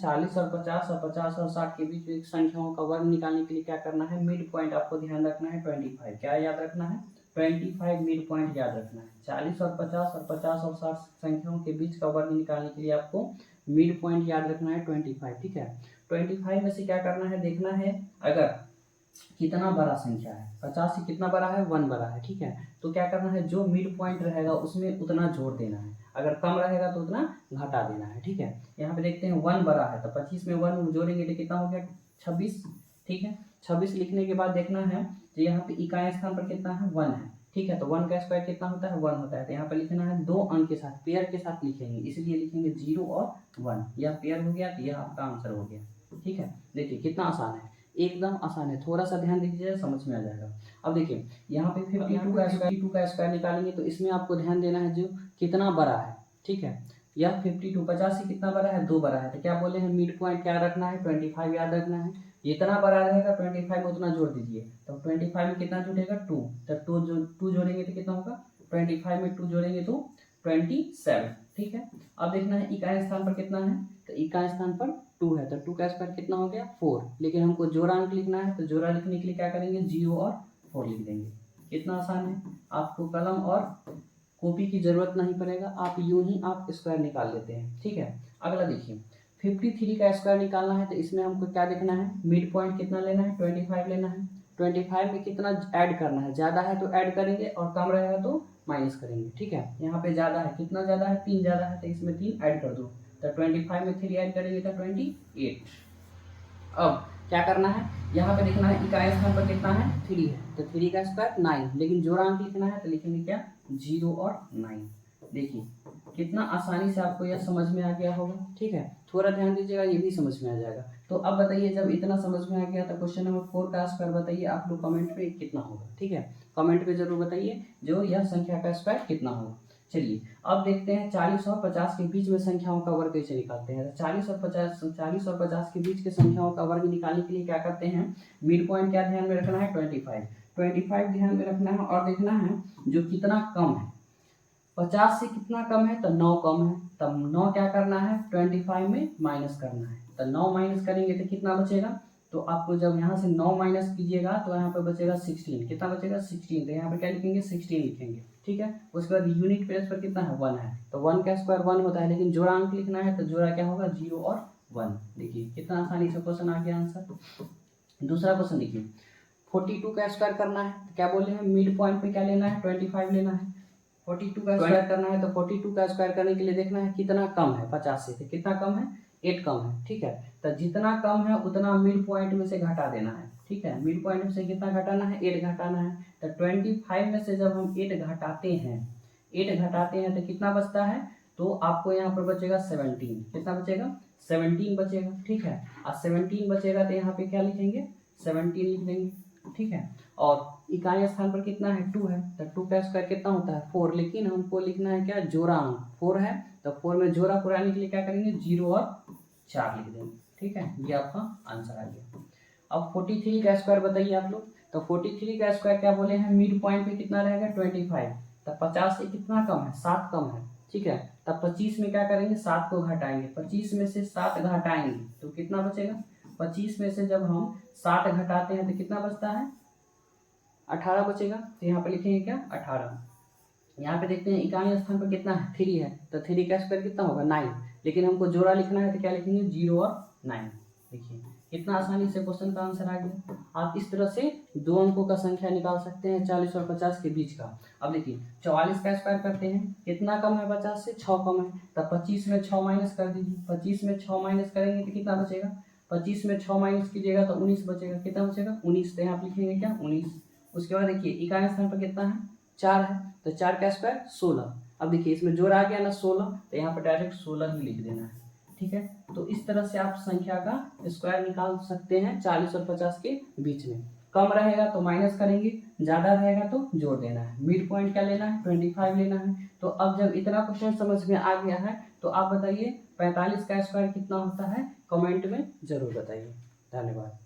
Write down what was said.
40 और 50 और 50 और 60 के बीच में संख्याओं का वर्ग निकालने के लिए क्या करना है, मिड पॉइंट आपको ध्यान रखना है 25। क्या याद रखना है, 25 मिड पॉइंट याद रखना है। 40 और 50 और 50 और 60 संख्याओं के बीच का वर्ग निकालने के लिए आपको मिड पॉइंट याद रखना है 25। ठीक है, 25 में से क्या करना है, देखना है अगर कितना बड़ा संख्या है, 50 से कितना बड़ा है, 1 बड़ा है। ठीक है, तो क्या करना है, जो मिड पॉइंट रहेगा उसमें उतना जोड़ देना है, अगर कम रहेगा तो उतना घटा देना है। ठीक है, यहाँ पे देखते हैं 1 बड़ा है तो 25 में 1 जोड़ेंगे तो कितना हो गया, 26। ठीक है, 26 लिखने के बाद देखना है तो यहाँ पे इकाई स्थान पर कितना है, 1 है। ठीक है, तो 1 का स्क्वायर कितना होता है, 1 होता है। तो यहाँ पे लिखना है 2 अंक के साथ, पेयर के साथ लिखेंगे, इसलिए लिखेंगे 0 और 1। यह पेयर हो गया तो यह आपका आंसर हो गया। ठीक है, देखिए कितना आसान है, एकदम आसान है, थोड़ा सा ध्यान दीजिए समझ में आ जाएगा। अब देखिए यहाँ पे 52 का स्क्वायर निकालेंगे तो इसमें आपको ध्यान देना है जो कितना बड़ा है। ठीक है, यह 52 50 से कितना बड़ा है, 2 बड़ा है। तो क्या बोले हैं, मिड पॉइंट क्या रखना है, 25 याद रखना है। जितना बड़ा रहेगा 25 में उतना जोड़ दीजिए, तो 25 में कितना जुड़ेगा, 2। तो 2 जोड़ेंगे तो कितना होगा, 25 में 2 जोड़ेंगे तो 27। ठीक है, अब देखना है इकाई स्थान पर कितना है, तो इकाई स्थान पर 2 है, तो 2 का स्क्वायर कितना हो गया, 4। लेकिन हमको जोड़ा अंक लिखना है, तो जोड़ा लिखने के लिए क्या करेंगे, 0 और 4 लिख देंगे। कितना आसान है, आपको कलम और कॉपी की जरूरत नहीं पड़ेगा, आप यूं ही आप स्क्वायर निकाल लेते हैं। ठीक है, अगला देखिए 53 का स्क्वायर निकालना है, तो इसमें हमको क्या देखना है, मिड पॉइंट कितना लेना है, 25 लेना है। 25 में कितना ऐड करना है, ज़्यादा है तो ऐड करेंगे और कम रहेगा तो माइनस करेंगे। ठीक है, यहाँ पे ज़्यादा है, कितना ज़्यादा है, 3 ज़्यादा है, तो इसमें 3 ऐड कर दो, तो 25 में 3 ऐड करेंगे तो 28। अब क्या करना है, यहाँ पे देखना है इकाई स्थान पर कितना है, 3 है, तो 3 का स्क्वायर 9। लेकिन जोड़ा अंक लिखना है तो लिखेंगे क्या, 0 और 9। देखिए कितना आसानी से आपको यह समझ में आ गया होगा। ठीक है, थोड़ा ध्यान दीजिएगा, ये भी समझ में आ जाएगा। तो अब बताइए जब इतना समझ में आ गया तो क्वेश्चन नंबर 4 का स्क्वायर बताइए आप लोग कमेंट पे कितना होगा। ठीक है, कमेंट पे जरूर बताइए जो यह संख्या का स्क्वायर कितना होगा। चलिए अब देखते हैं 40 और 50 के बीच में संख्याओं का वर्ग कैसे निकालते हैं। 40 और 50 के बीच के संख्याओं का वर्ग निकालने के लिए क्या करते हैं, मिड पॉइंट क्या ध्यान में रखना है, 25 ध्यान में रखना है और देखना है जो कितना कम है। 50 से कितना कम है, तो 9 कम है, तब 9 क्या करना है, 25 में माइनस करना है। तो 9 माइनस करेंगे तो कितना बचेगा, तो आपको जब यहाँ से 9 माइनस कीजिएगा तो यहाँ पे बचेगा 16। कितना बचेगा, 16। तो यहाँ पे क्या लिखेंगे, 16 लिखेंगे। ठीक है, उसके बाद यूनिट प्लेस पर कितना है, 1 है, तो 1 का स्क्वायर 1 होता है। लेकिन जोड़ा अंक लिखना है तो जोड़ा क्या होगा, 0 और 1। देखिए कितना आसानी से क्वेश्चन आ गया आंसर। दूसरा क्वेश्चन देखिए 42 का स्क्वायर करना है, तो क्या बोले हैं, मिड पॉइंट पे क्या लेना है, 25 लेना है। 42 का स्क्वायर करना है तो 42 का स्क्वायर करने के लिए देखना है कितना कम है 50 से, तो कितना कम है, 8 कम है। ठीक है, तो जितना कम है उतना मिड पॉइंट में से घटा देना है। ठीक है, मिड पॉइंट में से कितना घटाना है, 8 घटाना है। तो 25 में से जब हम 8 घटाते हैं तो कितना बचता है, तो आपको यहाँ पर बचेगा 17। कितना बचेगा, 17 बचेगा। ठीक है, और 17 बचेगा तो यहाँ पे क्या लिखेंगे, 17 लिख देंगे। ठीक है, और इकाई स्थान पर कितना है, 2 है, तो 2 का स्क्वायर कितना होता है, 4। लेकिन हमको लिखना है क्या, जोड़ा अंक 4 है, तो 4 में जोड़ा पुराने के लिए क्या करेंगे, 0 और 4 लिख देंगे। ठीक है, ये आपका आंसर आ गया। अब 43 का स्क्वायर बताइए आप लोग, तो 43 का स्क्वायर क्या बोले हैं, मिड पॉइंट पे कितना रहेगा, 25। तब 50 से कितना कम है, 7 कम है। ठीक है, तब 25 में क्या करेंगे, 7 को घटाएंगे। 25 में से 7 घटाएंगे तो कितना बचेगा, 25 में से जब हम 7 घटाते हैं तो कितना बचता है, 18 बचेगा। तो यहाँ पे लिखेंगे क्या, 18। यहाँ पे देखते हैं इकाई स्थान पर कितना है, 3 है, तो 3 का स्क्वायर कितना होगा, 9। लेकिन हमको जोड़ा लिखना है तो क्या लिखेंगे, 0 और 9। देखिए कितना आसानी से क्वेश्चन का आंसर आ गया। आप इस तरह से 2 अंकों का संख्या निकाल सकते हैं 40 और 50 के बीच का। अब देखिए 44 का स्क्वायर करते हैं, कितना कम है 50 से, 6 कम है, तब 25 में 6 माइनस कर दीजिए। 25 में 6 माइनस करेंगे तो कितना बचेगा, 25 में 6 माइनस कीजिएगा तो 19 बचेगा। कितना बचेगा, 19। तो यहाँ आप लिखेंगे क्या, 19। उसके बाद देखिए इकाई स्थान पर कितना है, 4 है, तो 4 का स्क्वायर 16। अब देखिए इसमें जोड़ आ गया ना 16, तो यहाँ पर डायरेक्ट 16 ही लिख देना है। ठीक है, तो इस तरह से आप संख्या का स्क्वायर निकाल सकते हैं 40 और 50 के बीच में। कम रहेगा तो माइनस करेंगे, ज़्यादा रहेगा तो जोड़ देना है। मिड पॉइंट क्या लेना है, 25 लेना है। तो अब जब इतना क्वेश्चन समझ में आ गया है तो आप बताइए 45 का स्क्वायर कितना होता है, कमेंट में जरूर बताइए। धन्यवाद।